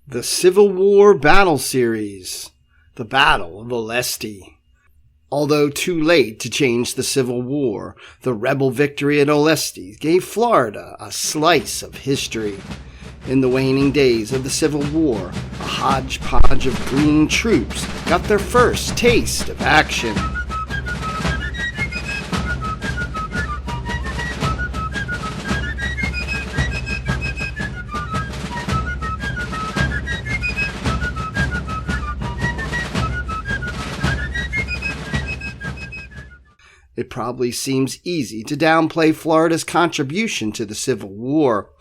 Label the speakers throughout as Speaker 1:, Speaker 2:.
Speaker 1: The Civil War Battle Series, the Battle of Olustee. Although too late to change the Civil War, the rebel victory at Olustee gave Florida a slice of history. In the waning days of the Civil War, a hodgepodge of green troops got their first taste of action. It probably seems easy to downplay Florida's contribution to the Civil War.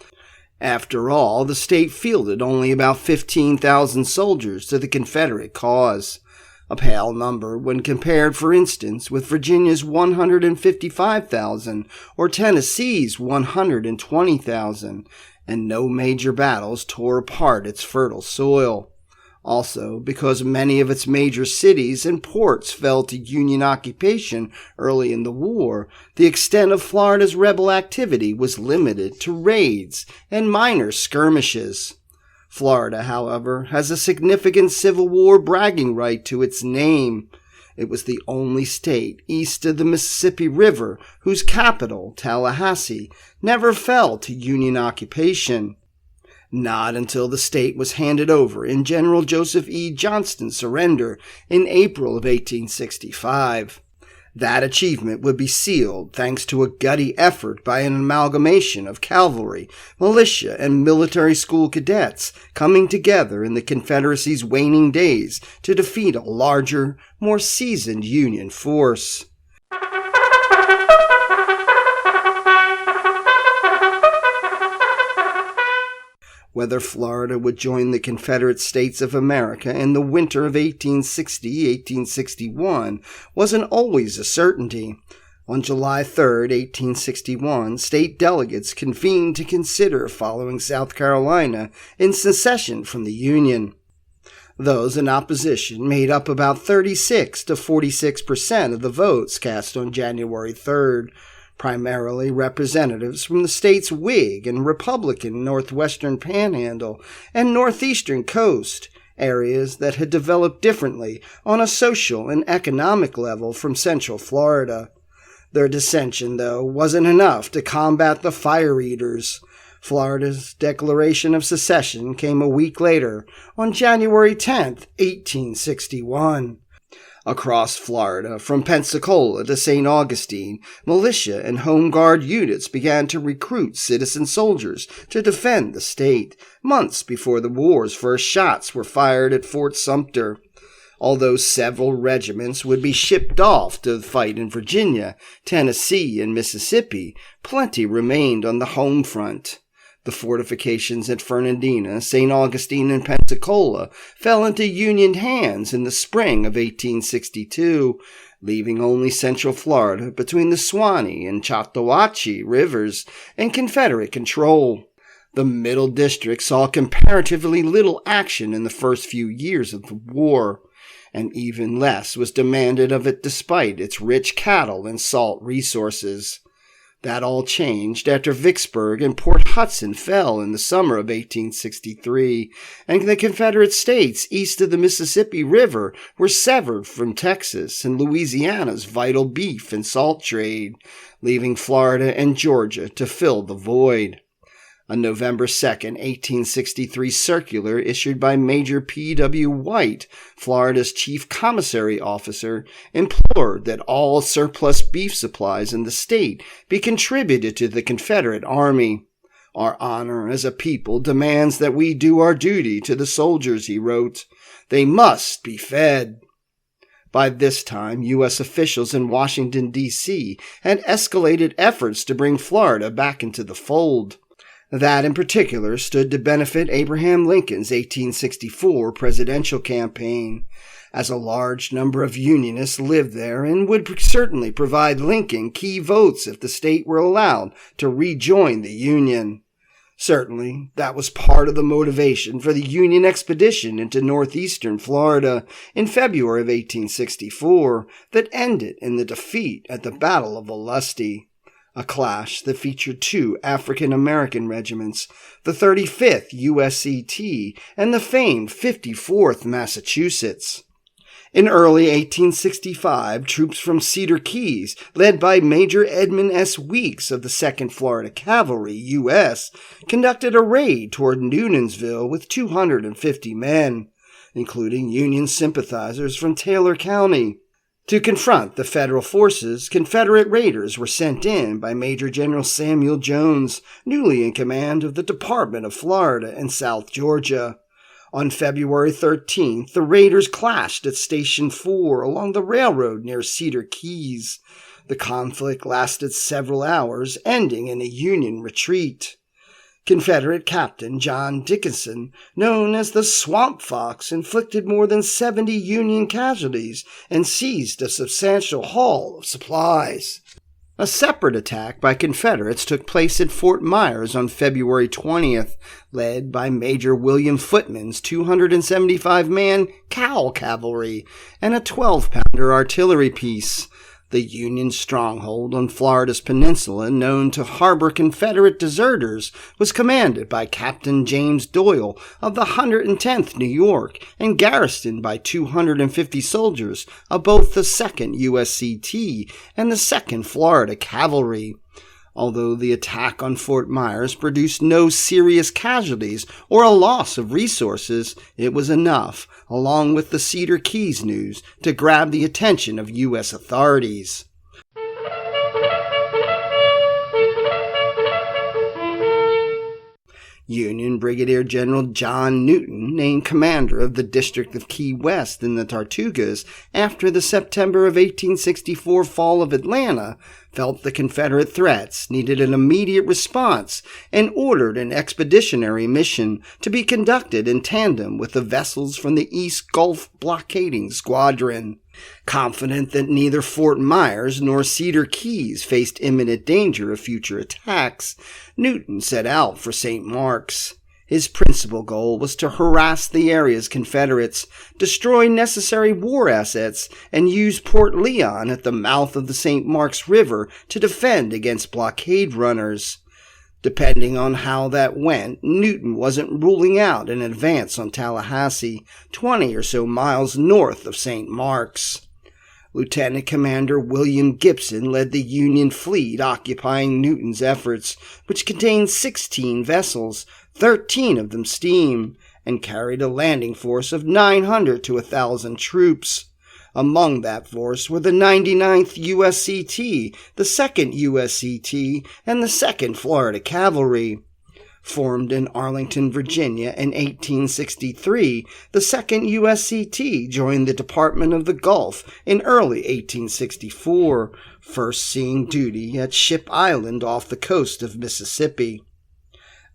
Speaker 1: After all, the state fielded only about 15,000 soldiers to the Confederate cause, a pale number when compared, for instance, with Virginia's 155,000 or Tennessee's 120,000, and no major battles tore apart its fertile soil. Also, because many of its major cities and ports fell to Union occupation early in the war, the extent of Florida's rebel activity was limited to raids and minor skirmishes. Florida, however, has a significant Civil War bragging right to its name. It was the only state east of the Mississippi River whose capital, Tallahassee, never fell to Union occupation. Not until the state was handed over in General Joseph Johnston's surrender in April of 1865. That achievement would be sealed thanks to a gutty effort by an amalgamation of cavalry, militia, and military school cadets coming together in the Confederacy's waning days to defeat a larger, more seasoned Union force. Whether Florida would join the Confederate States of America in the winter of 1860-1861 wasn't always a certainty. On July 3, 1861, state delegates convened to consider following South Carolina in secession from the Union. Those in opposition made up about 36 to 46% of the votes cast on January 3rd. Primarily representatives from the state's Whig and Republican northwestern panhandle and northeastern coast, areas that had developed differently on a social and economic level from Central Florida. Their dissension, though, wasn't enough to combat the fire eaters. Florida's declaration of secession came a week later, on January 10, 1861. Across Florida, from Pensacola to St. Augustine, militia and Home Guard units began to recruit citizen soldiers to defend the state, months before the war's first shots were fired at Fort Sumter. Although several regiments would be shipped off to fight in Virginia, Tennessee, and Mississippi, plenty remained on the home front. The fortifications at Fernandina, St. Augustine, and Pensacola fell into Union hands in the spring of 1862, leaving only Central Florida between the Suwannee and Chattahoochee rivers in Confederate control. The Middle District saw comparatively little action in the first few years of the war, and even less was demanded of it despite its rich cattle and salt resources. That all changed after Vicksburg and Port Hudson fell in the summer of 1863, and the Confederate States east of the Mississippi River were severed from Texas and Louisiana's vital beef and salt trade, leaving Florida and Georgia to fill the void. A November 2, 1863 circular issued by Major P.W. White, Florida's chief commissary officer, implored that all surplus beef supplies in the state be contributed to the Confederate Army. "Our honor as a people demands that we do our duty to the soldiers," he wrote. "They must be fed." By this time, U.S. officials in Washington, D.C. had escalated efforts to bring Florida back into the fold. That, in particular, stood to benefit Abraham Lincoln's 1864 presidential campaign, as a large number of Unionists lived there and would certainly provide Lincoln key votes if the state were allowed to rejoin the Union. Certainly, that was part of the motivation for the Union expedition into northeastern Florida in February of 1864 that ended in the defeat at the Battle of Olustee. a clash that featured two African-American regiments, the 35th USCT and the famed 54th Massachusetts. In early 1865, troops from Cedar Keys, led by Major Edmund S. Weeks of the 2nd Florida Cavalry, U.S., conducted a raid toward Newtonsville with 250 men, including Union sympathizers from Taylor County. To confront the federal forces, Confederate raiders were sent in by Major General Samuel Jones, newly in command of the Department of Florida and South Georgia. On February 13th, the raiders clashed at Station 4 along the railroad near Cedar Keys. The conflict lasted several hours, ending in a Union retreat. Confederate Captain John Dickinson, known as the Swamp Fox, inflicted more than 70 Union casualties and seized a substantial haul of supplies. A separate attack by Confederates took place at Fort Myers on February 20th, led by Major William Footman's 275-man Cowell Cavalry and a 12-pounder artillery piece. The Union stronghold on Florida's peninsula, known to harbor Confederate deserters, was commanded by Captain James Doyle of the 110th New York and garrisoned by 250 soldiers of both the 2nd USCT and the 2nd Florida Cavalry. Although the attack on Fort Myers produced no serious casualties or a loss of resources, it was enough, along with the Cedar Keys news, to grab the attention of U.S. authorities. Union Brigadier General John Newton, named commander of the District of Key West in the Tortugas after the September of 1864 fall of Atlanta, felt the Confederate threats needed an immediate response and ordered an expeditionary mission to be conducted in tandem with the vessels from the East Gulf Blockading Squadron. Confident that neither Fort Myers nor Cedar Keys faced imminent danger of future attacks, Newton set out for St. Mark's. His principal goal was to harass the area's Confederates, destroy necessary war assets, and use Port Leon at the mouth of the St. Mark's River to defend against blockade runners. Depending on how that went, Newton wasn't ruling out an advance on Tallahassee, 20 or so miles north of St. Mark's. Lieutenant Commander William Gibson led the Union fleet occupying Newton's efforts, which contained 16 vessels, 13 of them steam, and carried a landing force of 900 to 1,000 troops. Among that force were the 99th USCT, the 2nd USCT, and the 2nd Florida Cavalry. Formed in Arlington, Virginia in 1863, the 2nd USCT joined the Department of the Gulf in early 1864, first seeing duty at Ship Island off the coast of Mississippi.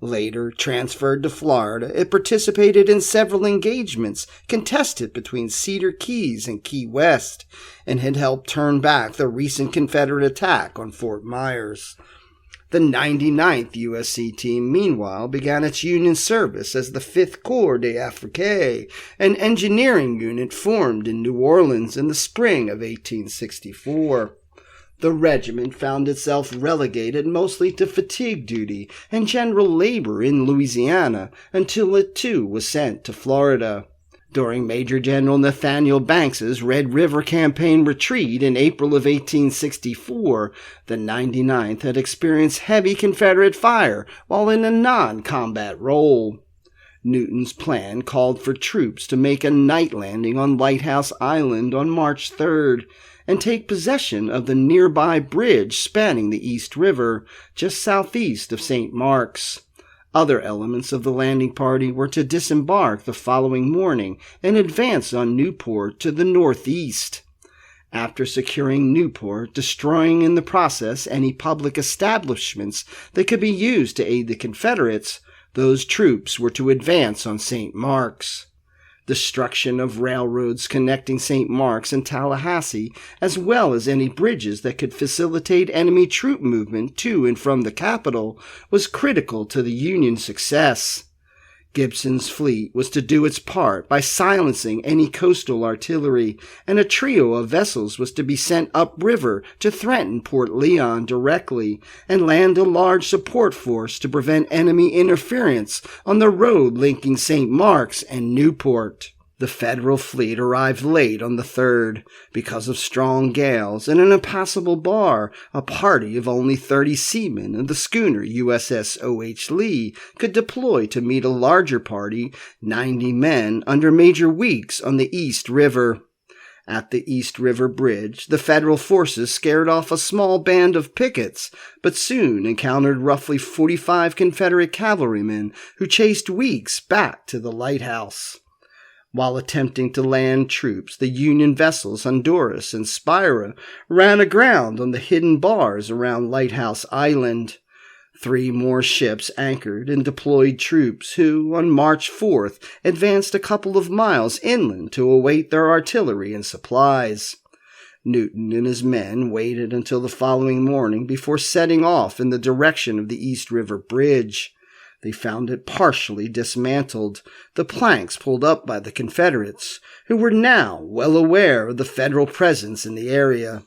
Speaker 1: Later transferred to Florida, it participated in several engagements contested between Cedar Keys and Key West, and had helped turn back the recent Confederate attack on Fort Myers. The 99th USCT, meanwhile, began its Union service as the 5th Corps d'Afrique, an engineering unit formed in New Orleans in the spring of 1864. The regiment found itself relegated mostly to fatigue duty and general labor in Louisiana until it too was sent to Florida. During Major General Nathaniel Banks's Red River Campaign retreat in April of 1864, the 99th had experienced heavy Confederate fire while in a non-combat role. Newton's plan called for troops to make a night landing on Lighthouse Island on March 3rd and take possession of the nearby bridge spanning the East River, just southeast of St. Mark's. Other elements of the landing party were to disembark the following morning and advance on Newport to the northeast. After securing Newport, destroying in the process any public establishments that could be used to aid the Confederates, those troops were to advance on St. Mark's. Destruction of railroads connecting St. Mark's and Tallahassee, as well as any bridges that could facilitate enemy troop movement to and from the capital, was critical to the Union's success. Gibson's fleet was to do its part by silencing any coastal artillery, and a trio of vessels was to be sent upriver to threaten Port Leon directly and land a large support force to prevent enemy interference on the road linking St. Mark's and Newport. The Federal fleet arrived late on the 3rd. Because of strong gales and an impassable bar, a party of only 30 seamen of the schooner USS O.H. Lee could deploy to meet a larger party, 90 men, under Major Weeks on the East River. At the East River Bridge, the Federal forces scared off a small band of pickets, but soon encountered roughly 45 Confederate cavalrymen who chased Weeks back to the lighthouse. While attempting to land troops, the Union vessels Honduras and Spira ran aground on the hidden bars around Lighthouse Island. 3 more ships anchored and deployed troops who, on March 4th, advanced a couple of miles inland to await their artillery and supplies. Newton and his men waited until the following morning before setting off in the direction of the East River Bridge. They found it partially dismantled, the planks pulled up by the Confederates, who were now well aware of the Federal presence in the area.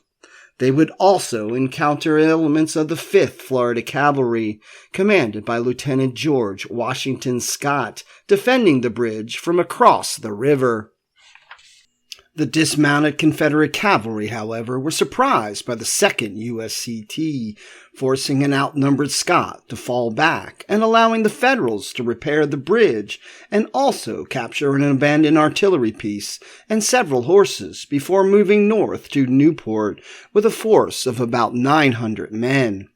Speaker 1: They would also encounter elements of the 5th Florida Cavalry, commanded by Lieutenant George Washington Scott, defending the bridge from across the river. The dismounted Confederate cavalry, however, were surprised by the 2nd USCT, forcing an outnumbered Scott to fall back and allowing the Federals to repair the bridge and also capture an abandoned artillery piece and several horses before moving north to Newport with a force of about 900 men.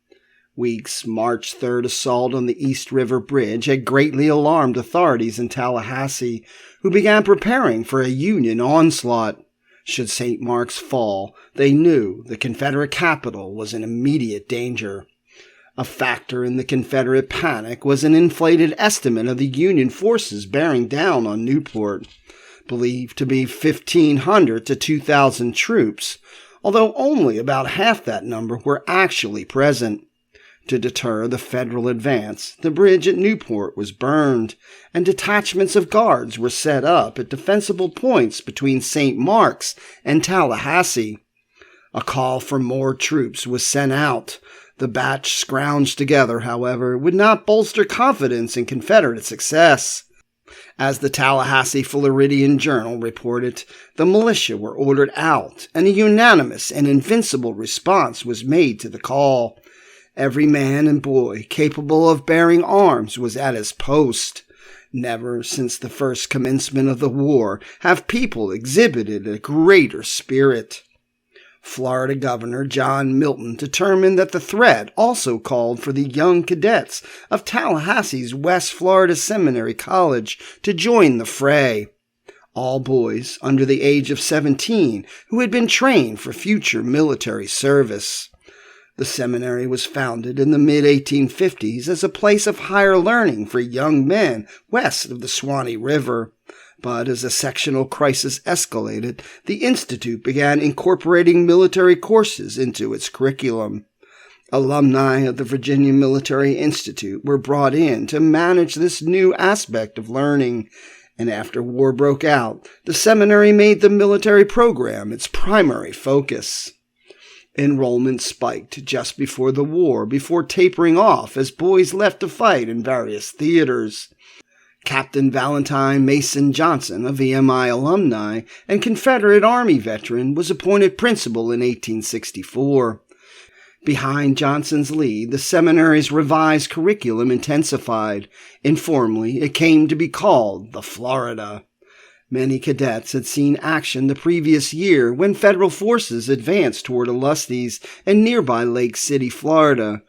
Speaker 1: Weeks' March 3rd assault on the East River Bridge had greatly alarmed authorities in Tallahassee, who began preparing for a Union onslaught. Should St. Mark's fall, they knew the Confederate capital was in immediate danger. A factor in the Confederate panic was an inflated estimate of the Union forces bearing down on Newport, believed to be 1,500 to 2,000 troops, although only about half that number were actually present. To deter the Federal advance, the bridge at Newport was burned, and detachments of guards were set up at defensible points between St. Mark's and Tallahassee. A call for more troops was sent out. The batch scrounged together, however, would not bolster confidence in Confederate success. As the Tallahassee Floridian Journal reported, the militia were ordered out, and a unanimous and invincible response was made to the call. Every man and boy capable of bearing arms was at his post. Never since the first commencement of the war have people exhibited a greater spirit. Florida Governor John Milton determined that the threat also called for the young cadets of Tallahassee's West Florida Seminary College to join the fray. All boys under the age of 17 who had been trained for future military service. The seminary was founded in the mid-1850s as a place of higher learning for young men west of the Suwannee River. But as a sectional crisis escalated, the institute began incorporating military courses into its curriculum. Alumni of the Virginia Military Institute were brought in to manage this new aspect of learning, and after war broke out, the seminary made the military program its primary focus. Enrollment spiked just before the war, before tapering off as boys left to fight in various theaters. Captain Valentine Mason Johnson, a VMI alumni and Confederate Army veteran, was appointed principal in 1864. Behind Johnson's lead, the seminary's revised curriculum intensified. Informally, it came to be called the Florida. Many cadets had seen action the previous year when Federal forces advanced toward Olustee and nearby Lake City, Florida.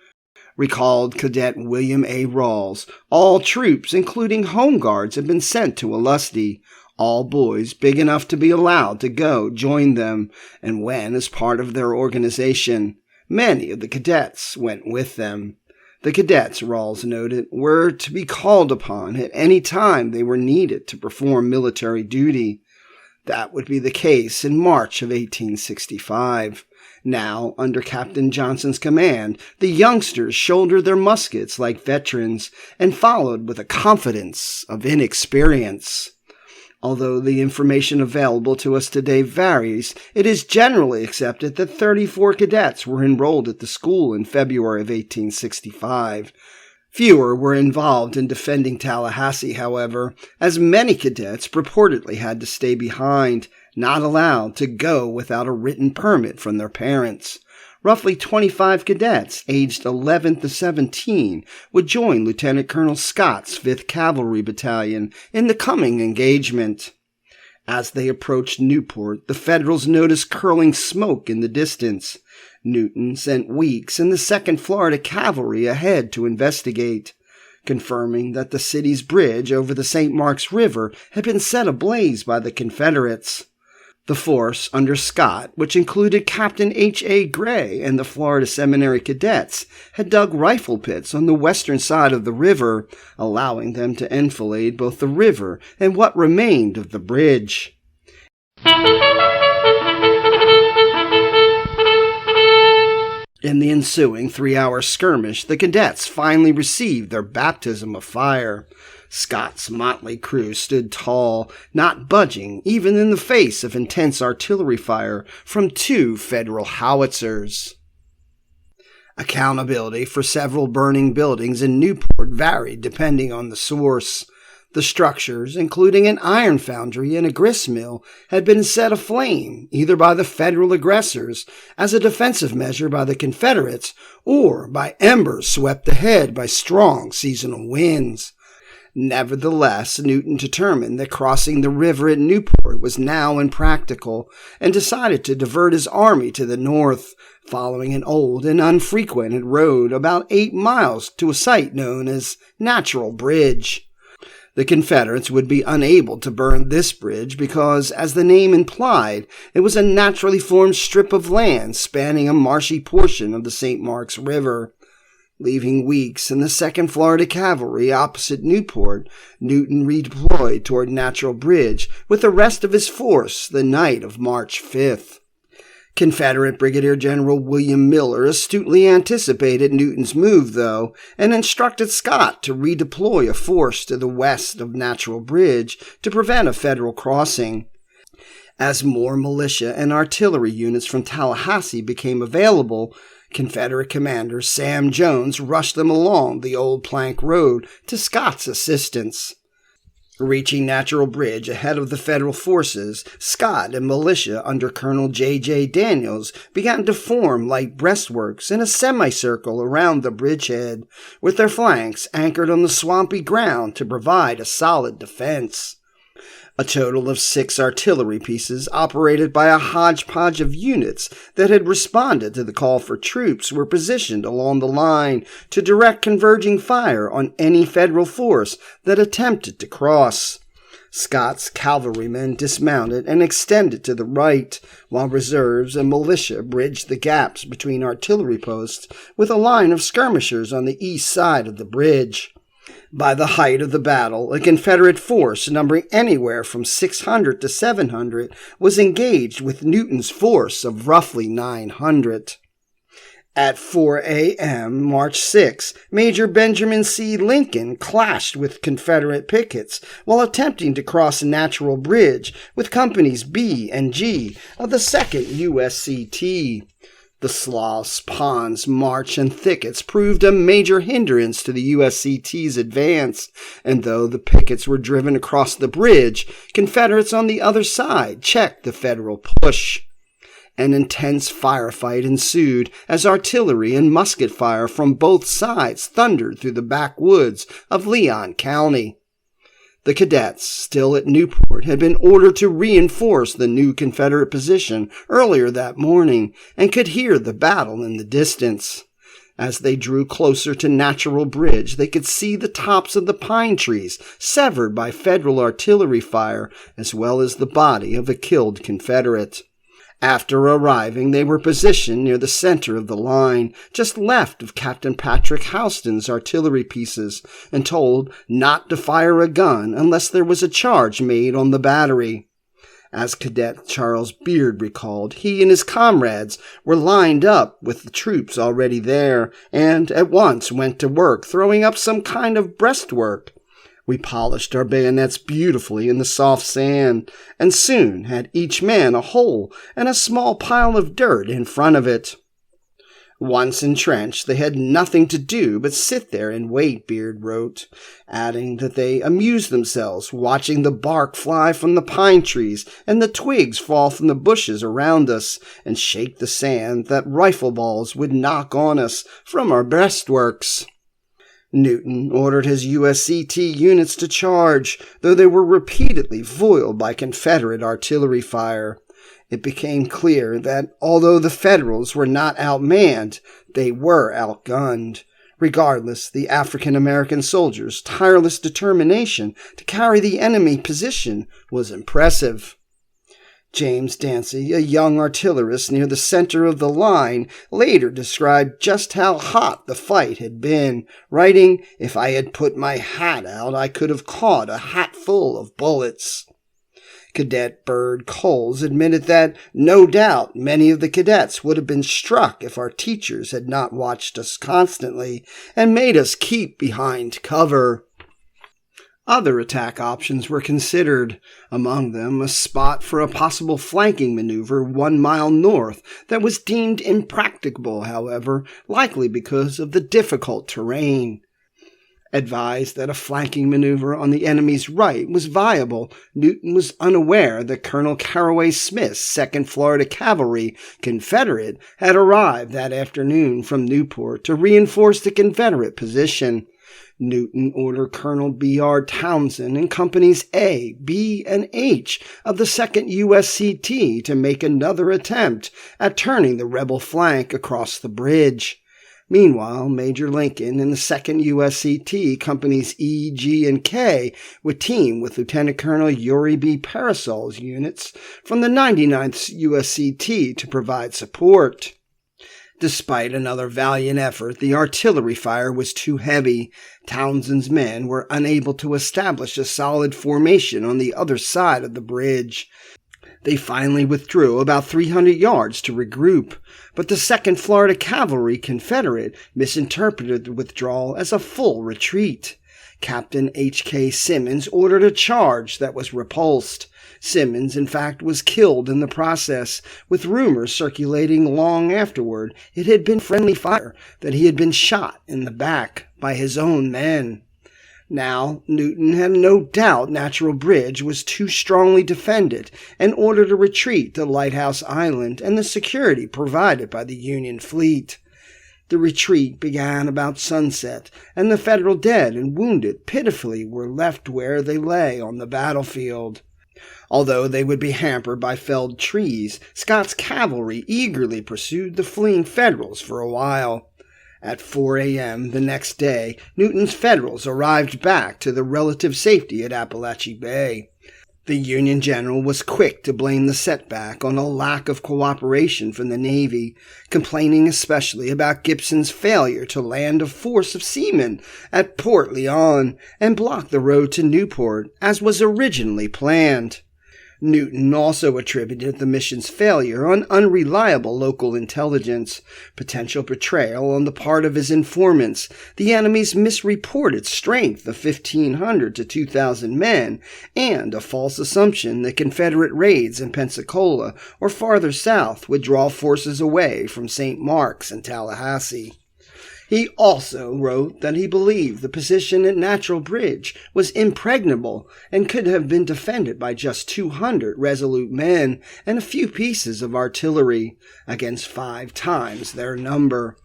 Speaker 1: Recalled Cadet William A. Rawls, all troops, including Home Guards, had been sent to Olustee. All boys big enough to be allowed to go joined them, and when, as part of their organization, many of the cadets went with them. The cadets, Rawls noted, were to be called upon at any time they were needed to perform military duty. That would be the case in March of 1865. Now, under Captain Johnson's command, the youngsters shouldered their muskets like veterans and followed with a confidence of inexperience. Although the information available to us today varies, it is generally accepted that 34 cadets were enrolled at the school in February of 1865. Fewer were involved in defending Tallahassee, however, as many cadets purportedly had to stay behind, not allowed to go without a written permit from their parents. Roughly 25 cadets, aged 11 to 17, would join Lieutenant Colonel Scott's 5th Cavalry Battalion in the coming engagement. As they approached Newport, the Federals noticed curling smoke in the distance. Newton sent Weeks and the 2nd Florida Cavalry ahead to investigate, confirming that the city's bridge over the St. Marks River had been set ablaze by the Confederates. The force under Scott, which included Captain H.A. Gray and the Florida Seminary cadets, had dug rifle pits on the western side of the river, allowing them to enfilade both the river and what remained of the bridge. In the ensuing 3-hour skirmish, the cadets finally received their baptism of fire. Scott's motley crew stood tall, not budging even in the face of intense artillery fire from 2 Federal howitzers. Accountability for several burning buildings in Newport varied depending on the source. The structures, including an iron foundry and a grist mill, had been set aflame either by the Federal aggressors as a defensive measure by the Confederates or by embers swept ahead by strong seasonal winds. Nevertheless, Newton determined that crossing the river at Newport was now impractical and decided to divert his army to the north, following an old and unfrequented road about 8 miles to a site known as Natural Bridge. The Confederates would be unable to burn this bridge because, as the name implied, it was a naturally formed strip of land spanning a marshy portion of the St. Marks River. Leaving Weeks and the 2nd Florida Cavalry opposite Newport, Newton redeployed toward Natural Bridge with the rest of his force the night of March 5th. Confederate Brigadier General William Miller astutely anticipated Newton's move, though, and instructed Scott to redeploy a force to the west of Natural Bridge to prevent a Federal crossing. As more militia and artillery units from Tallahassee became available, Confederate commander Sam Jones rushed them along the old plank road to Scott's assistance. Reaching Natural Bridge ahead of the Federal forces, Scott and militia under Colonel J.J. Daniels began to form light breastworks in a semicircle around the bridgehead, with their flanks anchored on the swampy ground to provide a solid defense. A total of 6 artillery pieces operated by a hodgepodge of units that had responded to the call for troops were positioned along the line to direct converging fire on any Federal force that attempted to cross. Scott's cavalrymen dismounted and extended to the right, while reserves and militia bridged the gaps between artillery posts with a line of skirmishers on the east side of the bridge. By the height of the battle, a Confederate force numbering anywhere from 600 to 700 was engaged with Newton's force of roughly 900. At 4 a.m., March 6, Major Benjamin C. Lincoln clashed with Confederate pickets while attempting to cross Natural Bridge with Companies B and G of the 2nd USCT. The sloughs, ponds, marsh, and thickets proved a major hindrance to the USCT's advance, and though the pickets were driven across the bridge, Confederates on the other side checked the Federal push. An intense firefight ensued as artillery and musket fire from both sides thundered through the backwoods of Leon County. The cadets, still at Newport, had been ordered to reinforce the new Confederate position earlier that morning and could hear the battle in the distance. As they drew closer to Natural Bridge, they could see the tops of the pine trees severed by Federal artillery fire, as well as the body of a killed Confederate. After arriving, they were positioned near the center of the line, just left of Captain Patrick Houston's artillery pieces, and told not to fire a gun unless there was a charge made on the battery. As Cadet Charles Beard recalled, he and his comrades were lined up with the troops already there, and at once went to work throwing up some kind of breastwork. We polished our bayonets beautifully in the soft sand, and soon had each man a hole and a small pile of dirt in front of it. Once entrenched, they had nothing to do but sit there and wait, Beard wrote, adding that they amused themselves watching the bark fly from the pine trees and the twigs fall from the bushes around us and shake the sand that rifle balls would knock on us from our breastworks. Newton ordered his USCT units to charge, though they were repeatedly foiled by Confederate artillery fire. It became clear that although the Federals were not outmanned, they were outgunned. Regardless, the African-American soldiers' tireless determination to carry the enemy position was impressive. James Dancy, a young artillerist near the center of the line, later described just how hot the fight had been, writing, "If I had put my hat out, I could have caught a hatful of bullets." Cadet Bird Coles admitted that, no doubt, many of the cadets would have been struck if our teachers had not watched us constantly and made us keep behind cover. Other attack options were considered, among them a spot for a possible flanking maneuver 1 mile north that was deemed impracticable, however, likely because of the difficult terrain. Advised that a flanking maneuver on the enemy's right was viable, Newton was unaware that Colonel Caraway Smith's 2nd Florida Cavalry, Confederate, had arrived that afternoon from Newport to reinforce the Confederate position. Newton ordered Colonel B.R. Townsend and Companies A, B, and H of the 2nd USCT to make another attempt at turning the rebel flank across the bridge. Meanwhile, Major Lincoln and the 2nd USCT Companies E, G, and K would team with Lieutenant Colonel Uri B. Parasol's units from the 99th USCT to provide support. Despite another valiant effort, the artillery fire was too heavy. Townsend's men were unable to establish a solid formation on the other side of the bridge. They finally withdrew about 300 yards to regroup, but the 2nd Florida Cavalry, Confederate, misinterpreted the withdrawal as a full retreat. Captain H.K. Simmons ordered a charge that was repulsed. Simmons, in fact, was killed in the process, with rumors circulating long afterward it had been friendly fire, that he had been shot in the back by his own men. Now, Newton had no doubt Natural Bridge was too strongly defended and ordered a retreat to Lighthouse Island and the security provided by the Union fleet. The retreat began about sunset, and the Federal dead and wounded pitifully were left where they lay on the battlefield. Although they would be hampered by felled trees, Scott's cavalry eagerly pursued the fleeing Federals for a while. At 4 a.m. the next day, Newton's Federals arrived back to their relative safety at Appalachie Bay. The Union general was quick to blame the setback on a lack of cooperation from the Navy, complaining especially about Gibson's failure to land a force of seamen at Port Leon and block the road to Newport, as was originally planned. Newton also attributed the mission's failure on unreliable local intelligence, potential betrayal on the part of his informants, the enemy's misreported strength of 1,500 to 2,000 men, and a false assumption that Confederate raids in Pensacola or farther south would draw forces away from St. Mark's and Tallahassee. He also wrote that he believed the position at Natural Bridge was impregnable and could have been defended by just 200 resolute men and a few pieces of artillery, against 5 times their number.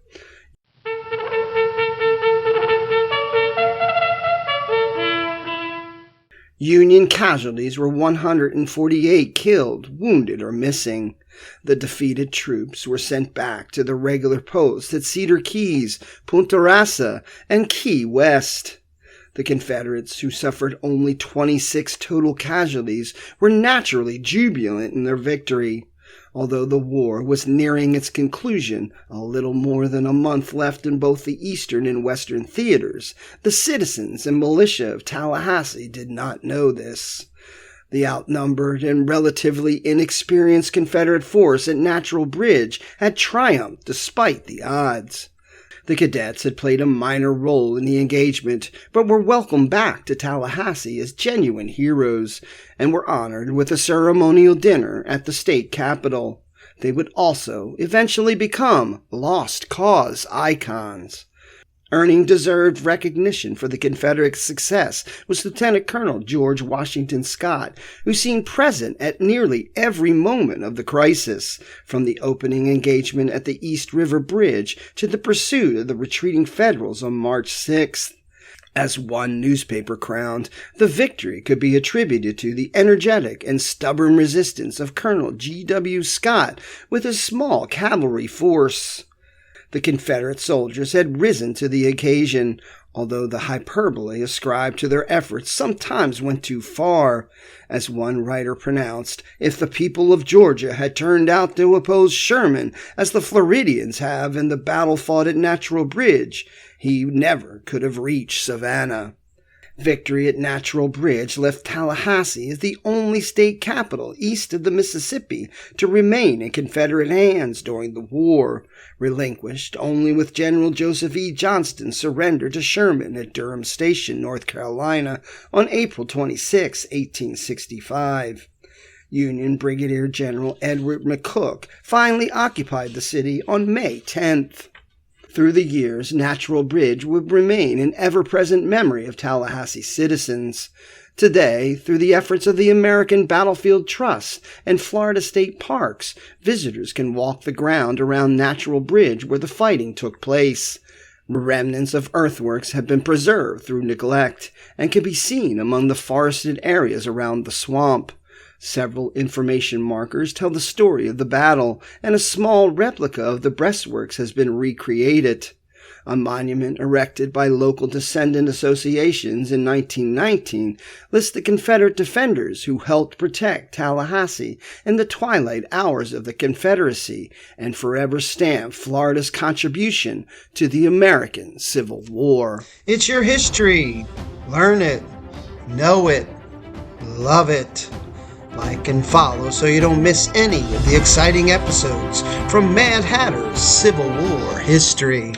Speaker 1: Union casualties were 148 killed, wounded, or missing. The defeated troops were sent back to the regular posts at Cedar Keys, Punta Rasa, and Key West. The Confederates, who suffered only 26 total casualties, were naturally jubilant in their victory. Although the war was nearing its conclusion, a little more than a month left in both the eastern and western theaters, the citizens and militia of Tallahassee did not know this. The outnumbered and relatively inexperienced Confederate force at Natural Bridge had triumphed despite the odds. The cadets had played a minor role in the engagement, but were welcomed back to Tallahassee as genuine heroes, and were honored with a ceremonial dinner at the state capitol. They would also eventually become lost cause icons. Earning deserved recognition for the Confederate success was Lieutenant Colonel George Washington Scott, who seemed present at nearly every moment of the crisis, from the opening engagement at the East River Bridge to the pursuit of the retreating Federals on March 6th. As one newspaper crowned, the victory could be attributed to the energetic and stubborn resistance of Colonel G.W. Scott with his small cavalry force. The Confederate soldiers had risen to the occasion, although the hyperbole ascribed to their efforts sometimes went too far. As one writer pronounced, if the people of Georgia had turned out to oppose Sherman as the Floridians have in the battle fought at Natural Bridge, he never could have reached Savannah. Victory at Natural Bridge left Tallahassee as the only state capital east of the Mississippi to remain in Confederate hands during the war, relinquished only with General Joseph E. Johnston's surrender to Sherman at Durham Station, North Carolina, on April 26, 1865. Union Brigadier General Edward McCook finally occupied the city on May 10th. Through the years, Natural Bridge would remain an ever-present memory of Tallahassee citizens. Today, through the efforts of the American Battlefield Trust and Florida State Parks, visitors can walk the ground around Natural Bridge where the fighting took place. Remnants of earthworks have been preserved through neglect and can be seen among the forested areas around the swamp. Several information markers tell the story of the battle, and a small replica of the breastworks has been recreated. A monument erected by local descendant associations in 1919 lists the Confederate defenders who helped protect Tallahassee in the twilight hours of the Confederacy and forever stamp Florida's contribution to the American Civil War. It's your history. Learn it, know it, love it. Like and follow so you don't miss any of the exciting episodes from Mad Hatter's Civil War history.